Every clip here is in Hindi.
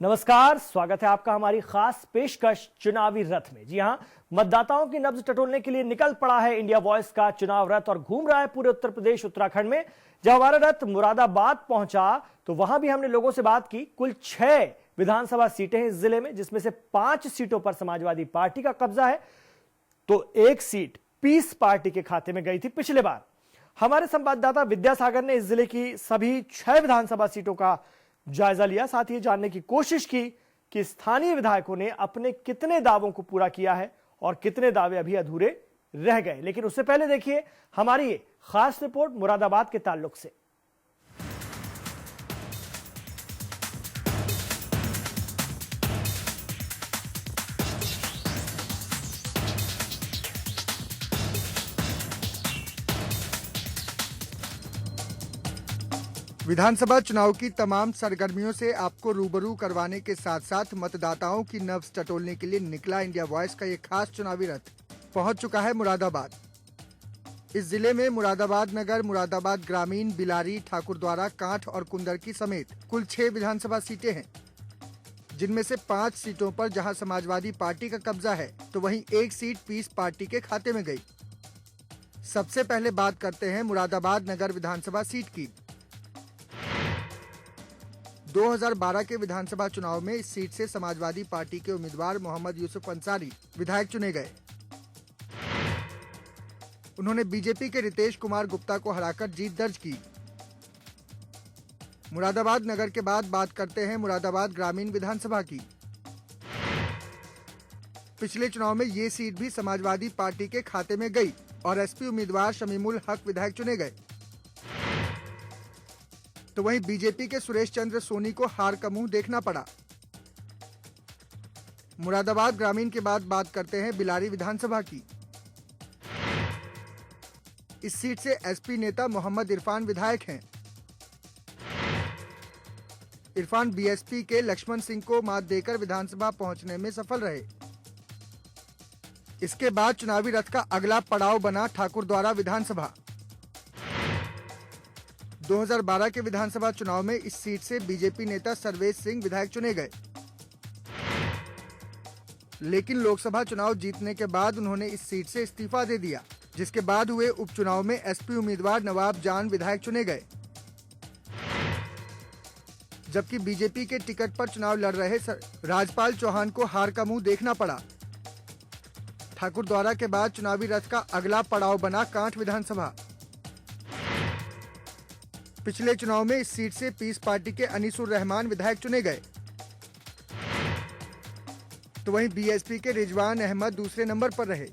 नमस्कार, स्वागत है आपका हमारी खास पेशकश चुनावी रथ में। जी हां, मतदाताओं की नब्ज टटोलने के लिए निकल पड़ा है इंडिया वॉइस का चुनाव रथ और घूम रहा है पूरे उत्तर प्रदेश उत्तराखंड में। जब हमारा रथ मुरादाबाद पहुंचा तो वहां भी हमने लोगों से बात की। कुल 6 विधानसभा सीटें हैं इस जिले में, जिसमें से 5 सीटों पर समाजवादी पार्टी का कब्जा है, तो 1 सीट पीस पार्टी के खाते में गई थी पिछले बार। हमारे संवाददाता विद्यासागर ने इस जिले की सभी 6 विधानसभा सीटों का जायजा लिया, साथ ही जानने की कोशिश की कि स्थानीय विधायकों ने अपने कितने दावों को पूरा किया है और कितने दावे अभी अधूरे रह गए। लेकिन उससे पहले देखिए हमारी ये खास रिपोर्ट मुरादाबाद के ताल्लुक से। विधानसभा चुनाव की तमाम सरगर्मियों से आपको रूबरू करवाने के साथ साथ मतदाताओं की नब्ज टटोलने के लिए निकला इंडिया वॉइस का ये खास चुनावी रथ पहुंच चुका है मुरादाबाद। इस जिले में मुरादाबाद नगर, मुरादाबाद ग्रामीण, बिलारी, ठाकुरद्वारा, कांठ और कुंदरकी समेत कुल 6 विधानसभा सीटें हैं, जिनमें से 5 सीटों पर जहां समाजवादी पार्टी का कब्जा है तो वहीं 1 सीट पीस पार्टी के खाते में गई। सबसे पहले बात करते हैं मुरादाबाद नगर विधानसभा सीट की। 2012 के विधानसभा चुनाव में इस सीट से समाजवादी पार्टी के उम्मीदवार मोहम्मद यूसुफ अंसारी विधायक चुने गए। उन्होंने बीजेपी के रितेश कुमार गुप्ता को हराकर जीत दर्ज की। मुरादाबाद नगर के बाद बात करते हैं मुरादाबाद ग्रामीण विधानसभा की। पिछले चुनाव में ये सीट भी समाजवादी पार्टी के खाते में गई और एसपी उम्मीदवार शमीमुल हक विधायक चुने गए। तो वहीं बीजेपी के सुरेश चंद्र सोनी को हार का मुंह देखना पड़ा। मुरादाबाद ग्रामीण के बाद बात करते हैं बिलारी विधानसभा की। इस सीट से एसपी नेता मोहम्मद इरफान विधायक हैं। इरफान बीएसपी के लक्ष्मण सिंह को मात देकर विधानसभा पहुंचने में सफल रहे। इसके बाद चुनावी रथ का अगला पड़ाव बना ठाकुरद्वारा विधानसभा। 2012 के विधानसभा चुनाव में इस सीट से बीजेपी नेता सर्वेश सिंह विधायक चुने गए, लेकिन लोकसभा चुनाव जीतने के बाद उन्होंने इस सीट से इस्तीफा दे दिया, जिसके बाद हुए उपचुनाव में एसपी उम्मीदवार नवाब जान विधायक चुने गए। जबकि बीजेपी के टिकट पर चुनाव लड़ रहे राजपाल चौहान को हार का मुंह देखना पड़ा। ठाकुरद्वारा के बाद चुनावी रथ का अगला पड़ाव बना कांठ विधानसभा। पिछले चुनाव में इस सीट से पीस पार्टी के अनीसुर रहमान विधायक चुने गए, तो वहीं बीएसपी के रिजवान अहमद दूसरे नंबर पर रहे।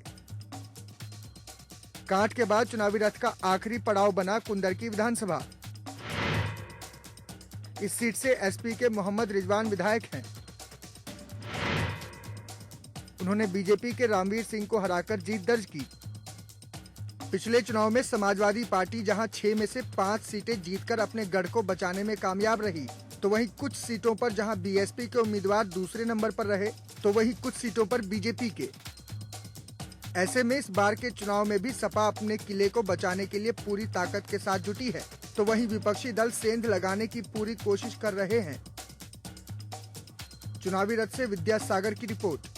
कांठ के बाद चुनावी रथ का आखिरी पड़ाव बना कुंदरकी विधानसभा। इस सीट से एसपी के मोहम्मद रिजवान विधायक हैं। उन्होंने बीजेपी के रामवीर सिंह को हराकर जीत दर्ज की। पिछले चुनाव में समाजवादी पार्टी जहां 6 में से 5 सीटें जीतकर अपने गढ़ को बचाने में कामयाब रही, तो वहीं कुछ सीटों पर जहां बीएसपी के उम्मीदवार दूसरे नंबर पर रहे, तो वहीं कुछ सीटों पर बीजेपी के। ऐसे में इस बार के चुनाव में भी सपा अपने किले को बचाने के लिए पूरी ताकत के साथ जुटी है, तो वहीं विपक्षी दल सेंध लगाने की पूरी कोशिश कर रहे हैं। चुनावी रथ से विद्यासागर की रिपोर्ट।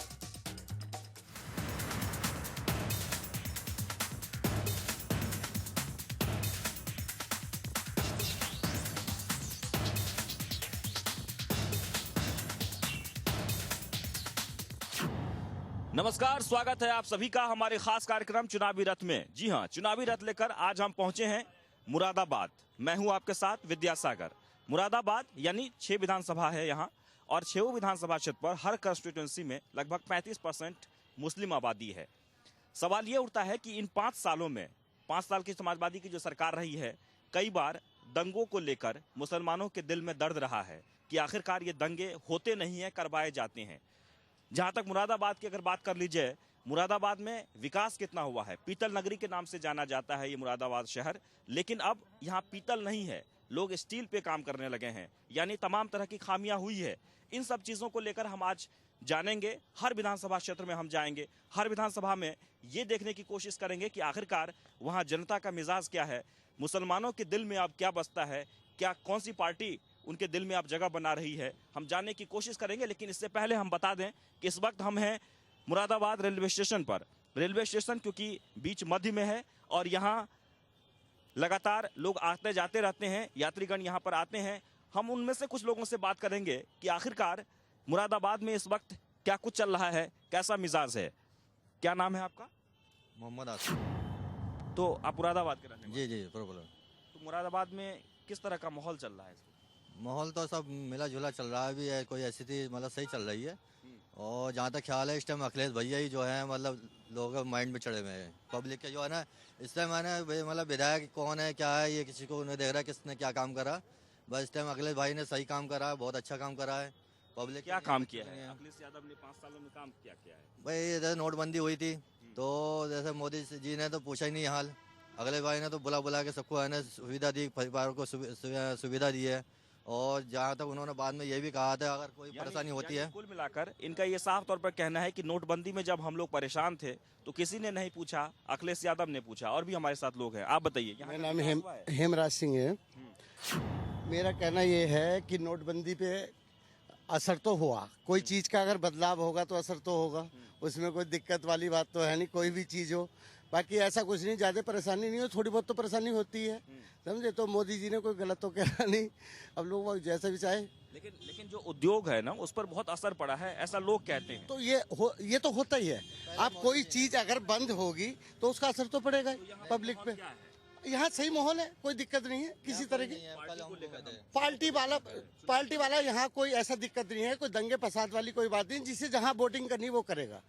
नमस्कार, स्वागत है आप सभी का हमारे खास कार्यक्रम चुनावी रथ में। जी हां, चुनावी रथ लेकर आज हम पहुंचे हैं मुरादाबाद। मैं हूं आपके साथ विद्यासागर। मुरादाबाद यानी 6 विधानसभा है यहां, और 6 विधानसभा क्षेत्र पर हर कंस्टिट्यूएंसी में लगभग 35% मुस्लिम आबादी है। सवाल ये उठता है कि इन 5 सालों में, 5 साल की समाजवादी की जो सरकार रही है, कई बार दंगों को लेकर मुसलमानों के दिल में दर्द रहा है कि आखिरकार ये दंगे होते नहीं हैं, करवाए जाते हैं। जहां तक मुरादाबाद की अगर बात कर लीजिए, मुरादाबाद में विकास कितना हुआ है। पीतल नगरी के नाम से जाना जाता है ये मुरादाबाद शहर, लेकिन अब यहाँ पीतल नहीं है, लोग स्टील पे काम करने लगे हैं, यानी तमाम तरह की खामियां हुई है। इन सब चीजों को लेकर हम आज जानेंगे। हर विधानसभा क्षेत्र में हम जाएंगे, हर विधानसभा में ये देखने की कोशिश करेंगे कि आखिरकार वहाँ जनता का मिजाज क्या है, मुसलमानों के दिल में अब क्या बसता है, क्या कौन सी पार्टी उनके दिल में अब जगह बना रही है, हम जानने की कोशिश करेंगे। लेकिन इससे पहले हम बता दें कि इस वक्त हम हैं मुरादाबाद रेलवे स्टेशन पर। रेलवे स्टेशन क्योंकि बीच मध्य में है और यहाँ लगातार लोग आते जाते रहते हैं, यात्रीगण यहाँ पर आते हैं। हम उनमें से कुछ लोगों से बात करेंगे कि आखिरकार मुरादाबाद में इस वक्त क्या कुछ चल रहा है, कैसा मिजाज है। क्या नाम है आपका? मोहम्मद आसिफ। तो आप मुरादाबाद के रहने वाले? जी जी प्रॉब्लम। तो मुरादाबाद में किस तरह का माहौल चल रहा है? माहौल तो सब मिला जुला चल रहा है, अभी है कोई ऐसी थी मतलब सही चल रही है। और जहाँ तक ख्याल है इस टाइम अखिलेश भैया ही जो है मतलब लोगों के माइंड में चढ़े हुए हैं। पब्लिक के जो है ना इस टाइम है ना मतलब विधायक कौन है क्या है ये किसी को नहीं देख रहा है किसने क्या काम करा। बस इस टाइम अखिलेश भाई ने सही काम करा है, बहुत अच्छा काम करा है। पब्लिक क्या काम किया है अखिलेश यादव ने 5 सालों में? काम क्या किया है भाई? जैसे नोटबंदी हुई थी तो जैसे मोदी जी ने तो पूछा ही नहीं हाल। अखिलेश भाई ने तो बुला बुला के सबको है ना सुविधा दी, परिवार को सुविधा दी है। और जहाँ तक उन्होंने बाद में ये भी कहा था अगर कोई परेशानी होती है। कुल मिलाकर इनका ये साफ तौर पर कहना है कि नोटबंदी में जब हम लोग परेशान थे तो किसी ने नहीं पूछा, अखिलेश यादव ने पूछा। और भी हमारे साथ लोग हैं, आप बताइए। मेरा नाम हेमराज सिंह है। मेरा कहना ये है कि नोटबंदी पे असर तो हुआ, कोई चीज़ का अगर बदलाव होगा तो असर तो होगा, उसमें कोई दिक्कत वाली बात तो है नहीं। कोई भी चीज़ हो, बाकी ऐसा कुछ नहीं, ज़्यादा परेशानी नहीं हो, थोड़ी बहुत तो परेशानी होती है, समझे। तो मोदी जी ने कोई गलत तो कहा नहीं, अब लोग जैसे भी चाहे। लेकिन जो उद्योग है ना उस पर बहुत असर पड़ा है, ऐसा लोग कहते हैं। तो ये तो होता ही है। आप कोई चीज़ अगर बंद होगी तो उसका असर तो पड़ेगा ही पब्लिक पे। यहाँ सही माहौल है, कोई दिक्कत नहीं है किसी तरह की। पार्टी वाला यहाँ कोई ऐसा दिक्कत नहीं है, कोई दंगे फसाद वाली कोई बात नहीं। जिसे जहाँ वोटिंग करनी वो करेगा,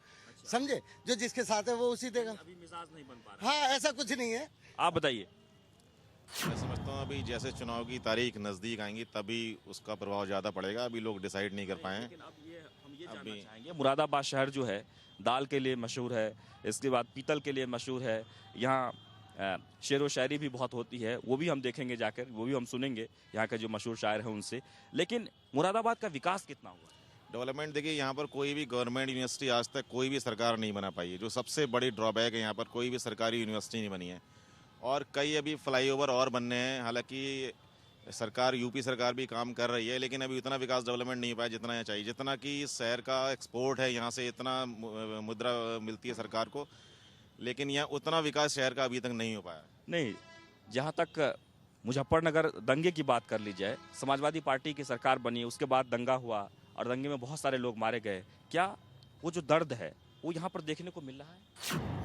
समझे। जो जिसके साथ है वो उसी देगा। अभी मिजाज नहीं बन पा रहा। हाँ, ऐसा कुछ नहीं है। आप बताइए। मैं समझता हूँ अभी जैसे चुनाव की तारीख नज़दीक आएंगी तभी उसका प्रभाव ज़्यादा पड़ेगा। अभी लोग डिसाइड नहीं कर पाए हैं। लेकिन अब हम ये जानना चाहेंगे, मुरादाबाद शहर जो है दाल के लिए मशहूर है, इसके बाद पीतल के लिए मशहूर है। यहाँ शेर व शायरी भी बहुत होती है, वो भी हम देखेंगे जाकर, वो भी हम सुनेंगे यहाँ के जो मशहूर शायर हैं उनसे। लेकिन मुरादाबाद का विकास कितना हुआ? डेवलपमेंट देखिए, यहाँ पर कोई भी गवर्नमेंट यूनिवर्सिटी आज तक कोई भी सरकार नहीं बना पाई है। जो सबसे बड़ी ड्रॉबैक है, यहाँ पर कोई भी सरकारी यूनिवर्सिटी नहीं बनी है। और कई अभी फ्लाईओवर और बनने हैं। हालांकि सरकार, यूपी सरकार भी काम कर रही है, लेकिन अभी उतना विकास डेवलपमेंट नहीं पाया जितना यहाँ चाहिए। जितना कि इस शहर का एक्सपोर्ट है, यहाँ से इतना मुद्रा मिलती है सरकार को, लेकिन यहाँ उतना विकास शहर का अभी तक नहीं हो पाया। नहीं, जहाँ तक मुजफ्फरनगर दंगे की बात कर ली जाए, समाजवादी पार्टी की सरकार बनी, उसके बाद दंगा हुआ और दंगे में बहुत सारे लोग मारे गए। क्या वो जो दर्द है वो यहाँ पर देखने को मिल रहा है?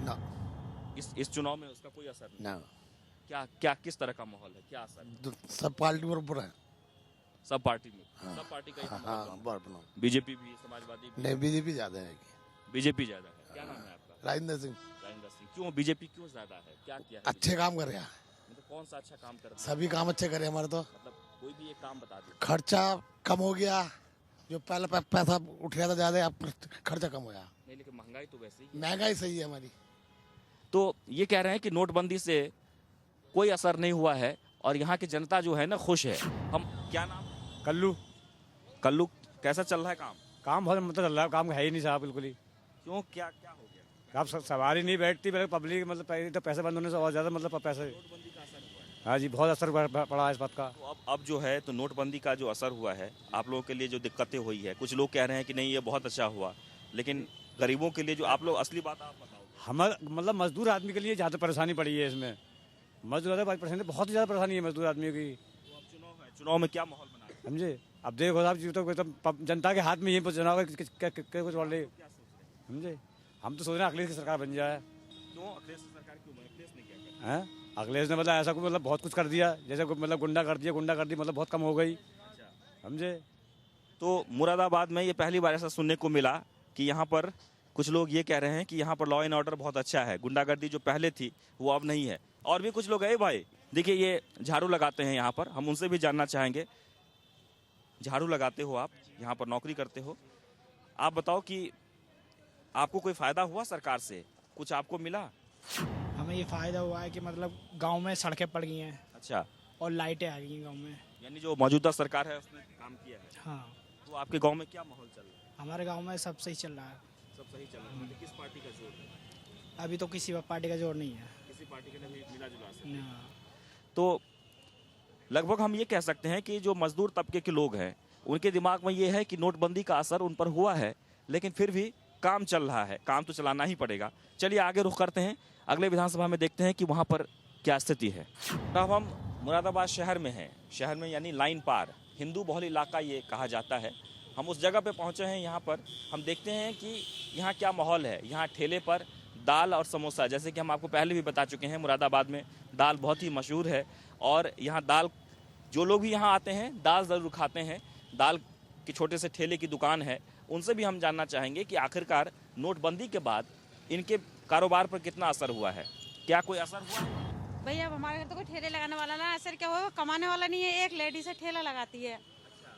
ना। इस चुनाव में उसका कोई असर नहीं? ना। क्या किस तरह का माहौल है, क्या असर? सब पार्टी बराबर है। सब पार्टी में? हाँ। सब पार्टी का हाँ, बराबर। बीजेपी भी, समाजवादी भी? नहीं, बीजेपी ज्यादा है। बीजेपी ज्यादा है। क्या नाम है आपका? राजेंद्र सिंह। राजेंद्र सिंह। क्यों बीजेपी क्यों ज्यादा है, क्या किया है? अच्छे काम करेगा, मतलब कौन सा अच्छा काम कर रहा है? सभी काम अच्छे करे हमारे। तो मतलब कोई भी एक काम बता दीजिए। खर्चा कम हो गया, जो पहले पैसा उठ गया था ज्यादा, अब खर्चा कम हो गया। नहीं, लेकिन महंगाई तो वैसे ही। महंगाई सही है हमारी। तो ये कह रहे हैं कि नोटबंदी से कोई असर नहीं हुआ है और यहाँ की जनता जो है ना खुश है। हम क्या नाम? कल्लू। कल्लू, कैसा चल रहा है काम? काम बहुत मतलब चल रहा है, काम है ही नहीं साहब बिल्कुल ही। क्यों, क्या क्या हो गया? अब सवारी नहीं बैठती, पब्लिक मतलब तो पैसे बंद होने से और ज्यादा मतलब पैसे। नोटबंदी का असर हुआ है। हाँ जी, बहुत असर पड़ा है इस बात का। तो अब जो है तो नोटबंदी का जो असर हुआ है, आप लोगों के लिए जो दिक्कतें हुई है, कुछ लोग कह रहे हैं कि नहीं ये बहुत अच्छा हुआ, लेकिन गरीबों के लिए जो आप लोग, असली बात आप बताओ। हमारा मतलब मजदूर आदमी के लिए ज़्यादा परेशानी पड़ी है इसमें। मजदूर परेशानी, बहुत ही ज़्यादा परेशानी है मजदूर आदमी की। तो अब चुनाव है, चुनाव में क्या माहौल बना है? समझे। अब देखो साहब जी, तो जनता के हाथ में ये चुनाव कुछ बढ़ रही, समझे। हम तो सोच रहे हैं अखिलेश की सरकार बन जाए। क्यों अखिलेश की सरकार क्यों? अखिलेश ने क्या किया? हैं, अखिलेश ने मतलब ऐसा कुछ मतलब बहुत कुछ कर दिया, जैसे मतलब गुंडा कर दिया मतलब बहुत कम हो गई, समझे। तो मुरादाबाद में ये पहली बार ऐसा सुनने को मिला कि यहाँ पर कुछ लोग ये कह रहे हैं कि यहाँ पर लॉ एंड ऑर्डर बहुत अच्छा है, गुंडागर्दी जो पहले थी वो अब नहीं है। और भी कुछ लोग हैं भाई, देखिए ये झाड़ू लगाते हैं यहाँ पर, हम उनसे भी जानना चाहेंगे। झाड़ू लगाते हो आप, यहाँ पर नौकरी करते हो, आप बताओ कि आपको कोई फायदा हुआ सरकार से, कुछ आपको मिला? हमें ये फायदा हुआ है कि मतलब गांव में सड़कें पड़ गई हैं। अच्छा। और लाइटें आ गई हैं गांव में। यानी जो मौजूदा सरकार है उसने काम किया है। हाँ। तो आपके गांव में क्या माहौल चल रहा है? हमारे गांव में सब सही चल रहा है। सब सही चल रहा है। किस पार्टी का जोर है? अभी तो किसी पार्टी का जोर नहीं है। किसी पार्टी के नहीं मिला जुला से। हाँ। तो लगभग हम ये कह सकते हैं कि जो मजदूर तबके के लोग हैं उनके दिमाग में ये है कि नोटबंदी का असर उन पर हुआ है, लेकिन फिर भी काम चल रहा है, काम तो चलाना ही पड़ेगा। चलिए आगे रुख करते हैं, अगले विधानसभा में देखते हैं कि वहाँ पर क्या स्थिति है। अब हम मुरादाबाद शहर में हैं, शहर में यानी लाइन पार हिंदू बहुल इलाका ये कहा जाता है। हम उस जगह पे पहुँचे हैं, यहाँ पर हम देखते हैं कि यहाँ क्या माहौल है। यहाँ ठेले पर दाल और समोसा, जैसे कि हम आपको पहले भी बता चुके हैं, मुरादाबाद में दाल बहुत ही मशहूर है और यहाँ दाल, जो लोग भी यहाँ आते हैं दाल ज़रूर खाते हैं। दाल के छोटे से ठेले की दुकान है, उनसे भी हम जानना चाहेंगे कि आखिरकार नोटबंदी के बाद इनके कारोबार पर कितना असर हुआ है, क्या कोई असर हुआ है? भैया अब हमारे घर तो कोई ठेले लगाने वाला ना, असर क्या होगा, कमाने वाला नहीं है। एक लेडीज है ठेला लगाती है,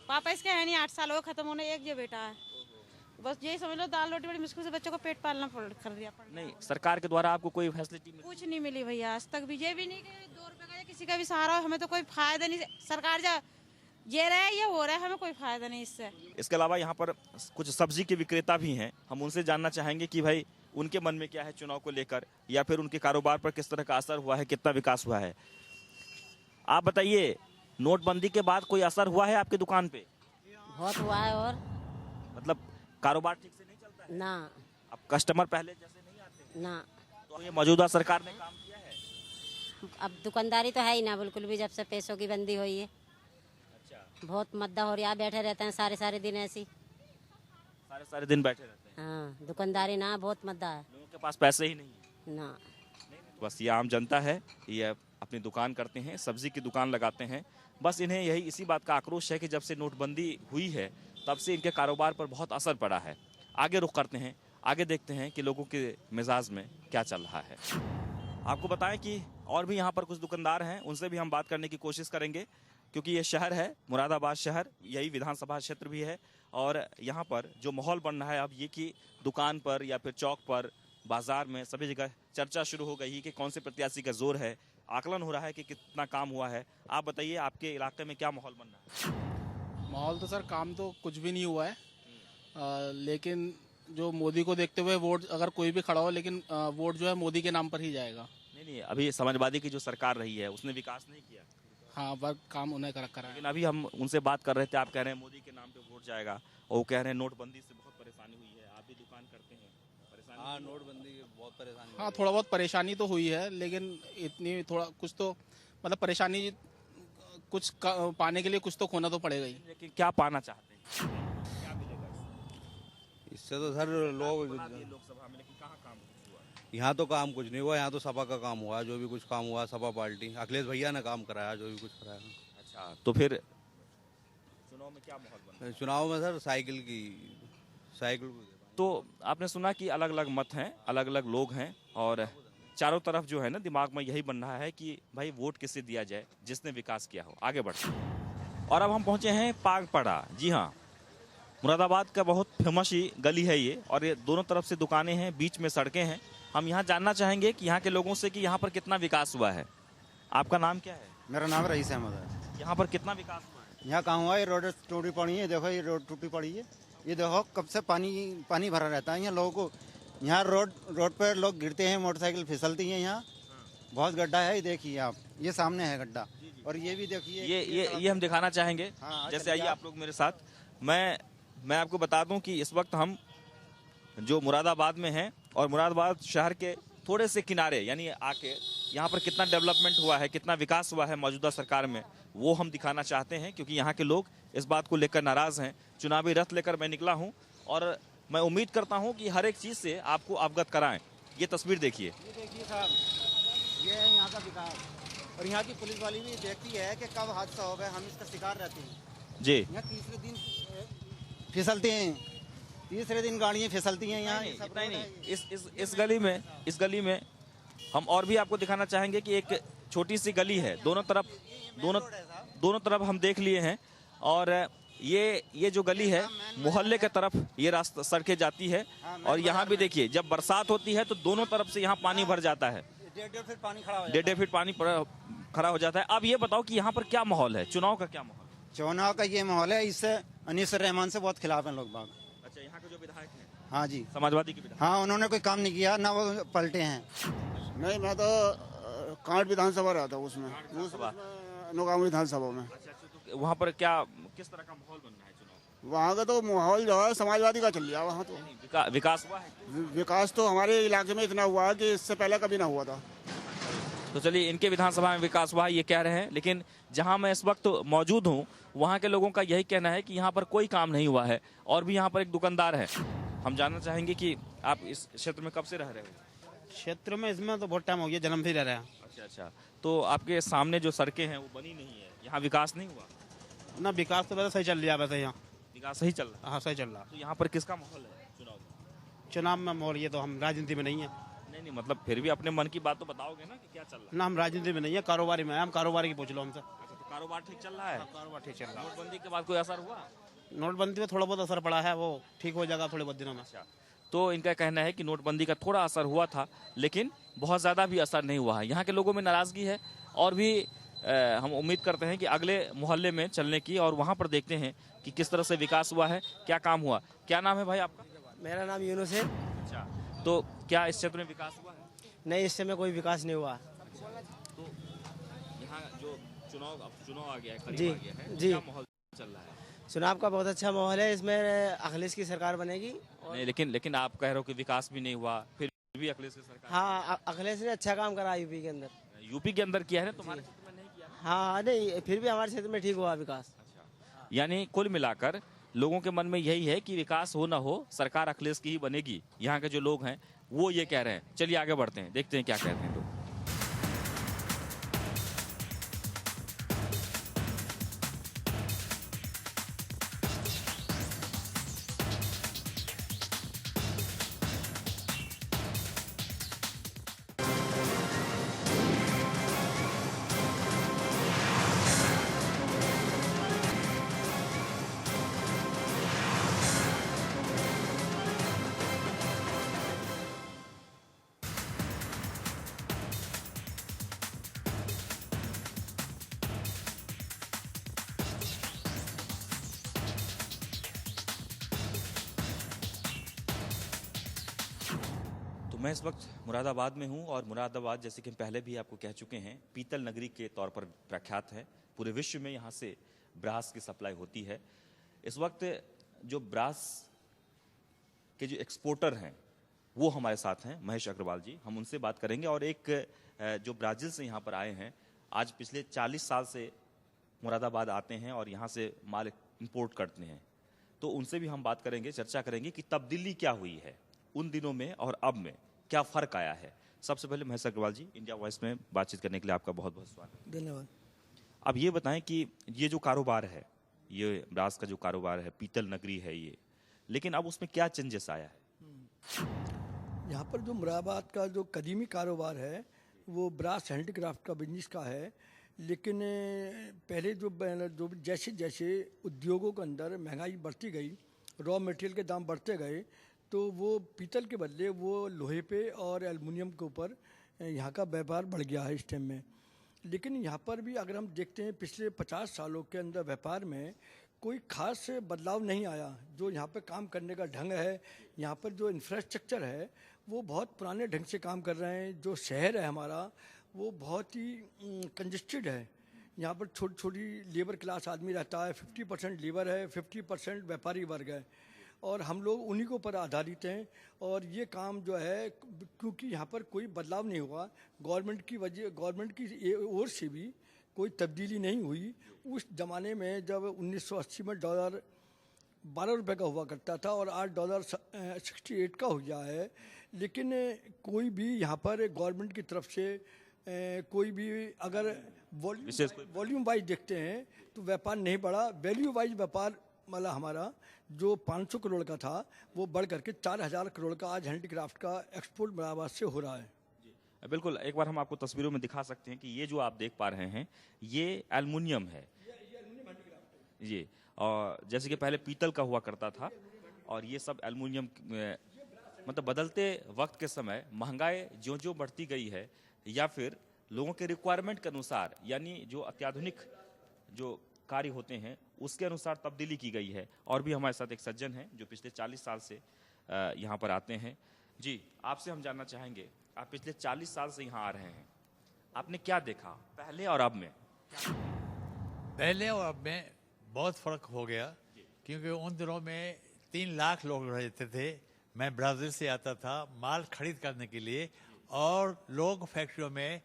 पापा इसके है नहीं, 8 साल हो खत्म होने, एक जो बेटा है, बस यही समझ लो दाल रोटी बड़ी मुश्किल से बच्चों को पेट पालना कर दिया। नहीं, सरकार के द्वारा आपको कोई फैसिलिटी मिली? कुछ नहीं मिली भैया आज तक भी, ये भी नहीं कि 2 रुपए का किसी का भी सहारा हो, हमें तो कोई फायदा नहीं। सरकार जा ये रहा है, ये हो रहा है, हमें कोई फायदा नहीं इससे। इसके अलावा यहाँ पर कुछ सब्जी के विक्रेता भी हैं, हम उनसे जानना चाहेंगे कि भाई उनके मन में क्या है चुनाव को लेकर, या फिर उनके कारोबार पर किस तरह का असर हुआ है, कितना विकास हुआ है। आप बताइए, नोटबंदी के बाद कोई असर हुआ है आपकी दुकान पे? बहुत हुआ है। और मतलब कारोबार ठीक से नहीं चलता है ना, अब कस्टमर पहले जैसे नहीं आते ना, तो ये मौजूदा सरकार ने काम किया है? अब दुकानदारी तो है ही ना बिल्कुल भी, जब से पैसों की बंदी हुई है। अच्छा, बहुत मद्दा हो रहा है, बैठे रहते हैं सारे सारे दिन ऐसी। सारे दिन बैठे रहते हैं? हाँ, दुकानदारी ना बहुत मद्दा है। लोगों के पास पैसे ही नहीं है ना। बस ये आम जनता है, ये अपनी दुकान करते हैं, सब्जी की दुकान लगाते हैं। बस इन्हें यही इसी बात का आक्रोश है कि जब से नोटबंदी हुई है तब से इनके कारोबार पर बहुत असर पड़ा है। आगे रुख करते हैं, आगे देखते हैं कि लोगों के मिजाज में क्या चल रहा है। आपको बताएं कि और भी यहाँ पर कुछ दुकानदार हैं, उनसे भी हम बात करने की कोशिश करेंगे, क्योंकि ये शहर है मुरादाबाद शहर, यही विधानसभा क्षेत्र भी है। और यहाँ पर जो माहौल बन रहा है अब ये कि दुकान पर या फिर चौक पर, बाजार में, सभी जगह चर्चा शुरू हो गई कि कौन से प्रत्याशी का जोर है, आकलन हो रहा है कि कितना काम हुआ है। आप बताइए, आपके इलाके में क्या माहौल बन रहा है? माहौल तो सर काम तो कुछ भी नहीं हुआ है, लेकिन जो मोदी को देखते हुए वोट अगर कोई भी खड़ा हो, लेकिन वोट जो है मोदी के नाम पर ही जाएगा। नहीं, अभी समाजवादी की जो सरकार रही है उसने विकास नहीं किया। हाँ, वर्क काम उन्हें करा है। लेकिन अभी हम उनसे बात कर रहे थे, आप कह रहे हैं मोदी के नाम पे वोट जाएगा, और वो कह रहे हैं नोटबंदी से बहुत परेशानी हुई है। आप भी दुकान करते हैं, परेशानी? हाँ, नोटबंदी की बहुत परेशानी। हाँ, थोड़ा बहुत परेशानी तो हुई है, लेकिन इतनी थोड़ा कुछ तो मतलब परेशानी कुछ पाने के लिए कुछ तो खोना तो पड़ेगा ही। लेकिन क्या पाना चाहते हैं, क्या मिलेगा इससे? तो सर लोग लोकसभा में, लेकिन कहाँ काम हुआ? यहाँ तो काम कुछ नहीं हुआ, यहाँ तो सपा का काम हुआ। जो भी कुछ काम हुआ सपा पार्टी, अखिलेश भैया ने काम कराया जो भी कुछ कराया। अच्छा, तो फिर चुनाव में क्या माहौल बन रहा है? चुनाव में सर साइकिल तो आपने सुना कि अलग अलग मत हैं, अलग अलग लोग हैं, और चारों तरफ जो है ना दिमाग में यही बन रहा है कि भाई वोट किसे दिया जाए, जिसने विकास किया हो। आगे बढ़ते हैं और अब हम पहुंचे हैं पागपड़ा। जी हाँ, मुरादाबाद का बहुत फेमस ही गली है ये, और ये दोनों तरफ से दुकानें हैं, बीच में सड़कें हैं। हम यहाँ जानना चाहेंगे कि यहाँ के लोगों से कि यहाँ पर कितना विकास हुआ है। आपका नाम क्या है? मेरा नाम रईस अहमद है। यहाँ पर कितना विकास हुआ है? यहाँ कहाँ हुआ है, रोड टूटी पड़ी है, देखो ये रोड टूटी पड़ी है, ये देखो कब से पानी भरा रहता है यहाँ लोगों को। यहाँ रोड पर लोग गिरते हैं, मोटरसाइकिल फिसलती हैं, यहाँ बहुत गड्ढा है। ये देखिए आप, ये सामने है गड्ढा, और ये भी देखिए, ये हम दिखाना चाहेंगे। हाँ, जैसे आइए आप लोग मेरे साथ। मैं आपको बता दूं कि इस वक्त हम जो मुरादाबाद में हैं, और मुरादाबाद शहर के थोड़े से किनारे यानी आके यहाँ पर कितना डेवलपमेंट हुआ है, कितना विकास हुआ है मौजूदा सरकार में, वो हम दिखाना चाहते हैं, क्योंकि यहाँ के लोग इस बात को लेकर नाराज हैं। चुनावी रथ लेकर मैं निकला हूँ और मैं उम्मीद करता हूँ कि हर एक चीज़ से आपको अवगत कराएं। ये तस्वीर देखिए, ये देखिए साहब, ये है यहाँ का विकास, और यहाँ की पुलिस वाली भी देखती है कि कब हादसा हो गया, हम इसका शिकार रहते हैं जी। यहाँ तीसरे दिन फिसलते हैं, तीसरे दिन गाड़ियाँ फिसलती हैं यहाँ। इतना ही नहीं, इस गली में हम और भी आपको दिखाना चाहेंगे कि एक छोटी सी गली है, दोनों तरफ हम देख लिए हैं, और ये जो गली है मोहल्ले के तरफ ये रास्ता सड़कें जाती है, और यहाँ भी देखिए जब बरसात होती है तो दोनों तरफ से यहाँ पानी भर जाता है, 1.5 फीट पानी खड़ा हो जाता है। 1.5 फीट पानी खड़ा हो जाता है। अब ये बताओ कि यहाँ पर क्या माहौल है, चुनाव का क्या माहौल? चुनाव का ये माहौल है, इससे अनीस रहमान से बहुत खिलाफ हैं लोग बाग। अच्छा, यहाँ के जो विधायक हैं? हाँ जी, समाजवादी के विधायक। हाँ, उन्होंने कोई काम नहीं किया, ना वो पलटे हैं। नहीं, मैं तो कांट विधानसभा रहा था, उसमें नौगांव विधानसभा में। अच्छा, तो वहाँ पर क्या किस तरह का माहौल बन रहा है चुनाव? वहाँ का तो माहौल जो है समाजवादी का चल रहा है वहाँ तो। विकास हुआ है? विकास तो हमारे इलाके में इतना हुआ है कि इससे पहले कभी ना हुआ था। तो चलिए, इनके विधानसभा में विकास हुआ है ये कह रहे हैं, लेकिन जहां मैं इस वक्त मौजूद हूं वहां के लोगों का यही कहना है कि यहां पर कोई काम नहीं हुआ है। और भी यहां पर एक दुकानदार है, हम जानना चाहेंगे कि आप इस क्षेत्र में कब से रह रहे हो? क्षेत्र में इसमें तो बहुत टाइम हो गया, जन्म से रह रहे हैं। अच्छा, तो आपके सामने जो सड़कें हैं वो बनी नहीं है, यहाँ विकास नहीं हुआ? ना, विकास तो वैसे सही चल रहा है, वैसे यहाँ विकास सही चल रहा है? हाँ, सही चल रहा है। तो यहाँ पर किसका माहौल है चुनाव में? चुनाव में माहौल, ये तो हम राजनीति में नहीं है। नहीं, मतलब फिर भी अपने मन की बात तो बताओगे ना कि क्या चल रहा है? ना, हम राजनीति में नहीं है, कारोबारी में है। हम कारोबारी की पूछ लो हमसे। अच्छा, तो कारोबार ठीक चल रहा है? कारोबार ठीक चल रहा है। नोटबंदी के बाद कोई असर हुआ? नोटबंदी में थोड़ा बहुत असर पड़ा है, वो ठीक हो जाएगा थोड़े बहुत दिनों में। तो इनका कहना है कि नोटबंदी का थोड़ा असर हुआ था, लेकिन बहुत ज़्यादा भी असर नहीं हुआ है। यहाँ के लोगों में नाराज़गी है और भी हम उम्मीद करते हैं कि अगले मोहल्ले में चलने की और वहाँ पर देखते हैं कि किस तरह से विकास हुआ है, क्या काम हुआ। क्या नाम है भाई आपका? मेरा नाम यूनुस है। अच्छा, तो क्या इस क्षेत्र में विकास हुआ है? नहीं, इस समय कोई विकास नहीं हुआ। तो यहाँ जो चुनाव आ गया है, जी, करीब आ गया है, जी। क्या माहौल चल रहा है? चुनाव का बहुत अच्छा माहौल है, इसमें अखिलेश की सरकार बनेगी। नहीं, लेकिन आप कह रहे हो कि विकास भी नहीं हुआ, फिर भी अखिलेश की सरकार? हाँ, अखिलेश ने अच्छा काम करा यूपी के अंदर। यूपी के अंदर किया है ना, तुम्हारे क्षेत्र में नहीं किया? हाँ, नहीं, फिर भी हमारे क्षेत्र में ठीक हुआ विकास। यानी कुल मिलाकर लोगों के मन में यही है कि विकास हो ना हो, सरकार अखिलेश की ही बनेगी। यहाँ के जो लोग हैं वो ये कह रहे हैं। चलिए आगे बढ़ते हैं, देखते हैं क्या कहते हैं लोग। मैं इस वक्त मुरादाबाद में हूं और मुरादाबाद, जैसे कि हम पहले भी आपको कह चुके हैं, पीतल नगरी के तौर पर प्रख्यात है। पूरे विश्व में यहां से ब्रास की सप्लाई होती है। इस वक्त जो ब्रास के जो एक्सपोर्टर हैं वो हमारे साथ हैं, महेश अग्रवाल जी। हम उनसे बात करेंगे। और एक जो ब्राज़ील से यहाँ पर आए हैं, आज पिछले 40 साल से मुरादाबाद आते हैं और यहाँ से माल इंपोर्ट करते हैं, तो उनसे भी हम बात करेंगे, चर्चा करेंगे कि तब्दीली क्या हुई है उन दिनों में और अब में, क्या फ़र्क आया है। सबसे पहले महेश अग्रवाल जी, इंडिया वॉइस में बातचीत करने के लिए आपका बहुत बहुत स्वागत। धन्यवाद। अब ये बताएं कि ये जो कारोबार है, ये ब्रास का जो कारोबार है, पीतल नगरी है ये, लेकिन अब उसमें क्या चेंजेस आया है? यहाँ पर जो मुरादाबाद का जो कदीमी कारोबार है वो ब्रास हैंडीक्राफ्ट का बिजनेस का है, लेकिन पहले जो जैसे जैसे उद्योगों के अंदर महंगाई बढ़ती गई, रॉ मटेरियल के दाम बढ़ते गए, तो वो पीतल के बदले वो लोहे पे और एल्युमिनियम के ऊपर यहाँ का व्यापार बढ़ गया है इस टाइम में। लेकिन यहाँ पर भी अगर हम देखते हैं पिछले 50 सालों के अंदर व्यापार में कोई खास बदलाव नहीं आया। जो यहाँ पे काम करने का ढंग है, यहाँ पर जो इंफ्रास्ट्रक्चर है वो बहुत पुराने ढंग से काम कर रहे हैं। जो शहर है हमारा वो बहुत ही कंजेस्टेड है। यहाँ पर छोटी छोटी लेबर क्लास आदमी रहता है, 50% लेबर है, 50% व्यापारी वर्ग है, और हम लोग उन्हीं के ऊपर आधारित हैं। और ये काम जो है, क्योंकि यहाँ पर कोई बदलाव नहीं हुआ, गवर्नमेंट की ओर से भी कोई तब्दीली नहीं हुई। उस ज़माने में जब 1980 में डॉलर 12 रुपये का हुआ करता था और आज डॉलर 68 का हो गया है, लेकिन कोई भी यहाँ पर गवर्नमेंट की तरफ से कोई भी अगर वॉल्यूम वाइज देखते हैं तो व्यापार नहीं बढ़ा। वैल्यू वाइज व्यापार मतलब हमारा जो 500 करोड़ का था वो बढ़ करके 4000 करोड़ का आज हैंडीक्राफ्ट का एक्सपोर्ट मुरादाबाद से हो रहा है। बिल्कुल, एक बार हम आपको तस्वीरों में दिखा सकते हैं कि ये जो आप देख पा रहे हैं ये एल्युमिनियम है। ये और जैसे कि पहले पीतल का हुआ करता था, और ये सब एल्युमिनियम। मतलब बदलते वक्त के समय महंगाई जो बढ़ती गई है, या फिर लोगों के रिक्वायरमेंट के अनुसार, यानी जो अत्याधुनिक जो कार्य होते हैं उसके अनुसार तब्दीली की गई है। और भी हमारे साथ एक सज्जन हैं जो पिछले 40 साल से यहाँ पर आते हैं। जी, आपसे हम जानना चाहेंगे, आप पिछले 40 साल से यहाँ आ रहे हैं, आपने क्या देखा पहले और अब में? पहले और अब में बहुत फ़र्क हो गया, क्योंकि उन दिनों में 3 लाख लोग रहते थे। मैं ब्राज़ील से आता था माल खरीद करने के लिए, और लोग फैक्ट्रियों में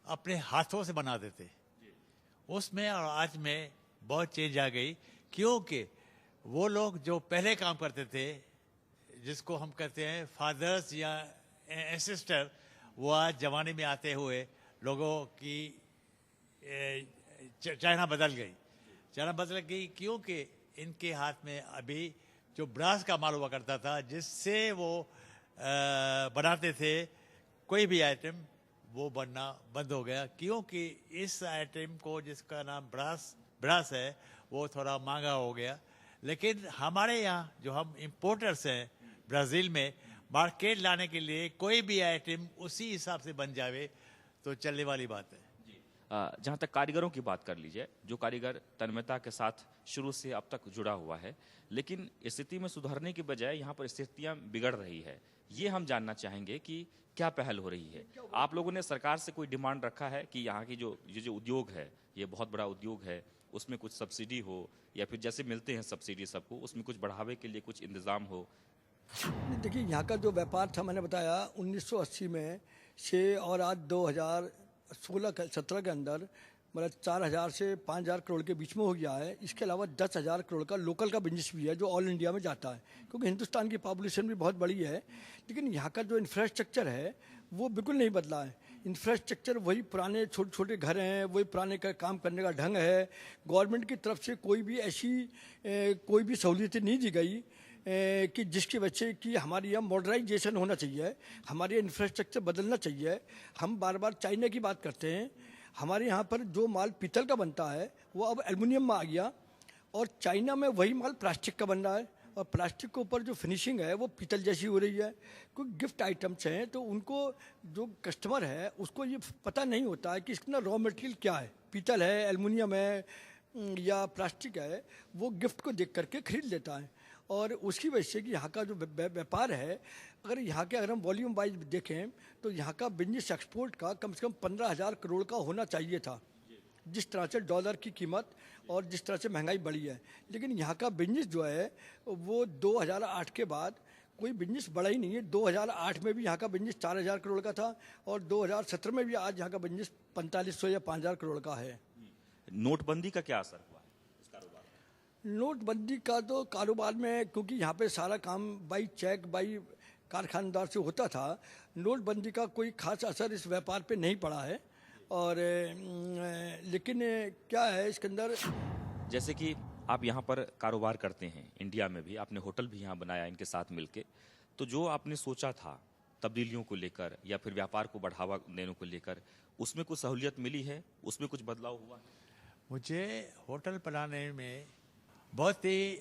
अपने हाथों से बनाते थे। उसमें और आज में बहुत चेंज आ गई, क्योंकि वो लोग जो पहले काम करते थे, जिसको हम कहते हैं फादर्स या एंसेस्टर, वो आज जमाने में आते हुए लोगों की चाइना बदल गई, क्योंकि इनके हाथ में अभी जो ब्रास का माल हुआ करता था, जिससे वो बनाते थे कोई भी आइटम, वो बनना बंद हो गया, क्योंकि इस आइटम को जिसका नाम ब्रास है वो थोड़ा महंगा हो गया। लेकिन हमारे यहाँ जो हम इम्पोर्टर्स हैं ब्राज़ील में, मार्केट लाने के लिए कोई भी आइटम उसी हिसाब से बन जावे तो चलने वाली बात है। जहाँ तक कारीगरों की बात कर लीजिए, जो कारीगर तन्मयता के साथ शुरू से अब तक जुड़ा हुआ है, लेकिन स्थिति में सुधारने की बजाय यहाँ पर स्थितियाँ बिगड़ रही है। ये हम जानना चाहेंगे कि क्या पहल हो रही है। आप लोगों ने सरकार से कोई डिमांड रखा है कि यहाँ की जो उद्योग है, ये बहुत बड़ा उद्योग है, उसमें कुछ सब्सिडी हो, या फिर जैसे मिलते हैं सब्सिडी सबको, उसमें कुछ बढ़ावे के लिए कुछ इंतजाम हो? देखिए, यहाँ का जो व्यापार था, मैंने बताया 1980 में से और आज 2016-17 के अंदर मतलब 4,000 से 5,000 करोड़ के बीच में हो गया है। इसके अलावा 10,000 करोड़ का लोकल का बिजनेस भी है जो ऑल इंडिया में जाता है, क्योंकि हिंदुस्तान की पॉपुलेशन भी बहुत बड़ी है। लेकिन यहाँ का जो इंफ्रास्ट्रक्चर है वो बिल्कुल नहीं बदला है। इंफ्रास्ट्रक्चर वही पुराने छोटे छोटे घर हैं, वही पुराने का काम करने का ढंग है। गवर्नमेंट की तरफ से कोई भी ऐसी कोई भी सहूलियतें नहीं दी गई कि जिसकी वजह से कि हमारे यहाँ मॉडर्नाइजेशन होना चाहिए, हमारे इंफ्रास्ट्रक्चर बदलना चाहिए। हम बार बार चाइना की बात करते हैं, हमारे यहाँ पर जो माल पीतल का बनता है वो अब एल्युमिनियम में आ गया, और चाइना में वही माल प्लास्टिक का बन रहा है, और प्लास्टिक के ऊपर जो फिनिशिंग है वो पीतल जैसी हो रही है। कोई गिफ्ट आइटम्स हैं तो उनको जो कस्टमर है उसको ये पता नहीं होता है कि इसका रॉ मटेरियल क्या है, पीतल है, एल्युमिनियम है या प्लास्टिक है, वो गिफ्ट को देख करके खरीद लेता है। और उसकी वजह से कि यहाँ का जो व्यापार है, अगर हम वॉल्यूम वाइज देखें तो यहाँ का बिजनेस एक्सपोर्ट का कम से कम 15,000 करोड़ का होना चाहिए था, जिस तरह से डॉलर की कीमत और जिस तरह से महंगाई बढ़ी है। लेकिन यहाँ का बिजनेस जो है वो 2008 के बाद कोई बिजनेस बढ़ा ही नहीं है। 2008 में भी यहाँ का बिजनेस 4,000 करोड़ का था, और 2017 में भी आज यहाँ का बिजनेस 4,500 या 5,000 करोड़ का है। नोटबंदी का क्या असर हुआ इस कारोबार में? नोटबंदी का तो कारोबार में, क्योंकि यहाँ पे सारा काम बाई चेक बाई कारखानदार से होता था, नोटबंदी का कोई खास असर इस व्यापार पे नहीं पड़ा है। और लेकिन क्या है इसके अंदर, जैसे कि आप यहाँ पर कारोबार करते हैं, इंडिया में भी आपने होटल भी यहाँ बनाया इनके साथ मिलके, तो जो आपने सोचा था तब्दीलियों को लेकर या फिर व्यापार को बढ़ावा देने को लेकर, उसमें कुछ सहूलियत मिली है, उसमें कुछ बदलाव हुआ? मुझे होटल बनाने में बहुत ही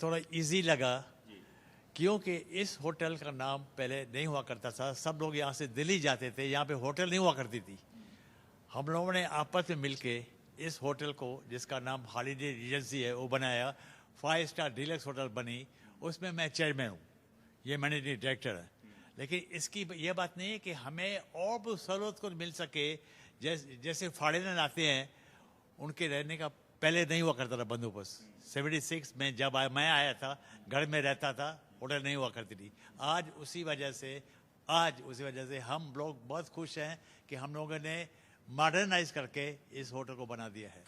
थोड़ा इजी लगा, क्योंकि इस होटल का नाम पहले नहीं हुआ करता था। सब लोग यहाँ से दिल्ली जाते थे, यहाँ पे होटल नहीं हुआ करती थी। हम लोगों ने आपस में मिलके इस होटल को, जिसका नाम हॉलीडे रीजेंसी है, वो बनाया। 5 स्टार डीलक्स होटल बनी, उसमें मैं चेयरमैन हूँ, ये मैनेजिंग डायरेक्टर है। लेकिन इसकी ये बात नहीं है कि हमें और भी सहूलत को मिल सके। जैसे फॉरेनर आते हैं, उनके रहने का पहले नहीं हुआ करता था बंदोबस्त। 76 में जब मैं आया था, घर में रहता था, होटल नहीं हुआ करती थी। आज उसी वजह से हम लोग बहुत खुश हैं कि हम लोगों ने मॉडर्नाइज करके इस होटल को बना दिया है।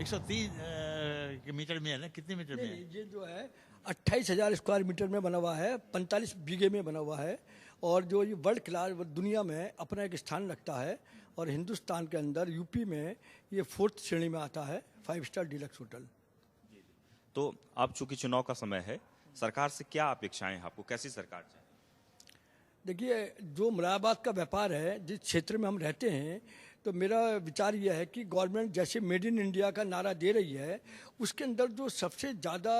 130 मीटर में है ना, कितने मीटर में है? ये जो है 28,000 स्क्वायर मीटर में बना हुआ है, 45 बीघे में बना हुआ है, और जो ये वर्ल्ड क्लास दुनिया में अपना एक स्थान रखता है। और हिंदुस्तान के अंदर यूपी में ये 4th श्रेणी में आता है, 5 स्टार डीलक्स होटल। तो अब चूंकि चुनाव का समय है, सरकार से क्या अपेक्षाएं हैं आपको, कैसी सरकार चाहिए? देखिए, जो मुरादाबाद का व्यापार है, जिस क्षेत्र में हम रहते हैं, तो मेरा विचार यह है कि गवर्नमेंट जैसे मेड इन इंडिया का नारा दे रही है, उसके अंदर जो सबसे ज़्यादा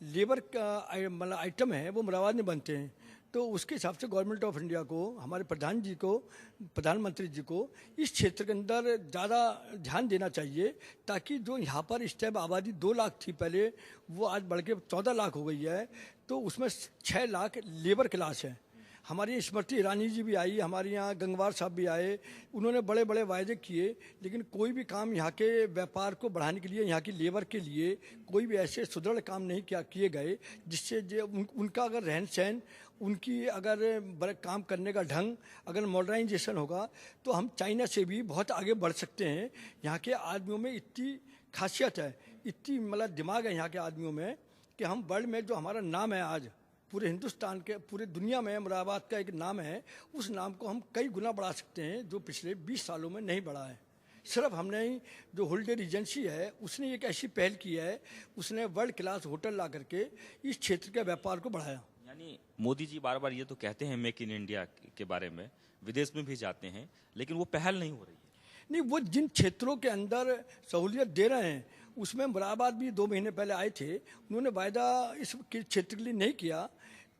लेबर का मतलब आइटम है वो मुरादाबाद में बनते हैं। तो उसके हिसाब से गवर्नमेंट ऑफ इंडिया को, हमारे प्रधानमंत्री जी को इस क्षेत्र के अंदर ज़्यादा ध्यान देना चाहिए, ताकि जो यहाँ पर इस टाइम आबादी 2 लाख थी पहले, वो आज बढ़ के 14 लाख हो गई है। तो उसमें 6 लाख लेबर क्लास है। हमारी स्मृति ईरानी जी भी आई, हमारे यहाँ गंगवार साहब भी आए, उन्होंने बड़े बड़े वायदे किए, लेकिन कोई भी काम यहाँ के व्यापार को बढ़ाने के लिए, यहाँ की लेबर के लिए कोई भी ऐसे सुदृढ़ काम नहीं किए गए जिससे उनका अगर रहन सहन, उनकी अगर काम करने का ढंग अगर मॉडर्नाइजेशन होगा तो हम चाइना से भी बहुत आगे बढ़ सकते हैं। यहाँ के आदमियों में इतनी खासियत है, इतनी मतलब दिमाग है यहाँ के आदमियों में कि हम वर्ल्ड में जो हमारा नाम है आज पूरे हिंदुस्तान के, पूरे दुनिया में मुरादाबाद का एक नाम है, उस नाम को हम कई गुना बढ़ा सकते हैं जो पिछले 20 सालों में नहीं बढ़ा है। सिर्फ हमने ही जो होल्डर एजेंसी है उसने एक ऐसी पहल की है, उसने वर्ल्ड क्लास होटल ला करके इस क्षेत्र के व्यापार को बढ़ाया। यानी मोदी जी बार बार ये तो कहते हैं मेक इन इंडिया के बारे में, विदेश में भी जाते हैं, लेकिन वो पहल नहीं हो रही है। नहीं, वो जिन क्षेत्रों के अंदर सहूलियत दे रहे हैं उसमें मुरादाबाद भी 2 महीने पहले आए थे, उन्होंने वायदा इस क्षेत्र के लिए नहीं किया,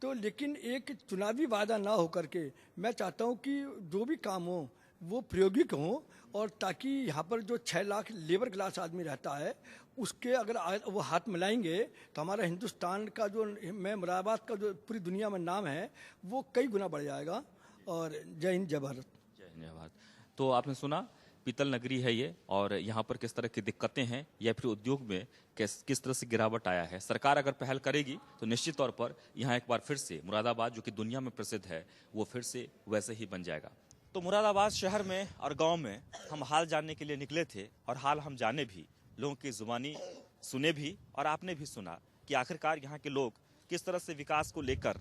तो लेकिन एक चुनावी वादा ना हो करके मैं चाहता हूं कि जो भी काम हो वो प्रायोगिक हो, और ताकि यहाँ पर जो 6 लाख लेबर क्लास आदमी रहता है उसके अगर वो हाथ मिलाएंगे तो हमारा हिंदुस्तान का जो मैं मुरादाबाद का जो पूरी दुनिया में नाम है वो कई गुना बढ़ जाएगा। और जय हिंद जय भारत। जय हिंद जय भारत। तो आपने सुना पीतल नगरी है ये, और यहाँ पर किस तरह की दिक्कतें हैं या फिर उद्योग में किस तरह से गिरावट आया है। सरकार अगर पहल करेगी तो निश्चित तौर पर यहाँ एक बार फिर से मुरादाबाद जो कि दुनिया में प्रसिद्ध है वो फिर से वैसे ही बन जाएगा। तो मुरादाबाद शहर में और गांव में हम हाल जानने के लिए निकले थे, और हाल हम जाने भी, लोगों की जुबानी सुने भी, और आपने भी सुना कि आखिरकार यहाँ के लोग किस तरह से विकास को लेकर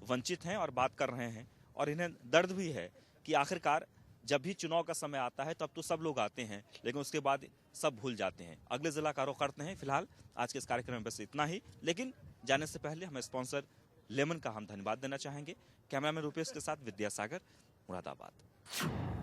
वंचित हैं और बात कर रहे हैं। और इन्हें दर्द भी है कि आखिरकार जब भी चुनाव का समय आता है तब तो सब लोग आते हैं, लेकिन उसके बाद सब भूल जाते हैं। अगले जिला का रुख करते हैं। फिलहाल आज के इस कार्यक्रम में बस इतना ही, लेकिन जाने से पहले हमें स्पॉन्सर लेमन का हम धन्यवाद देना चाहेंगे। कैमरामैन रुपेश के साथ विद्यासागर, मुरादाबाद।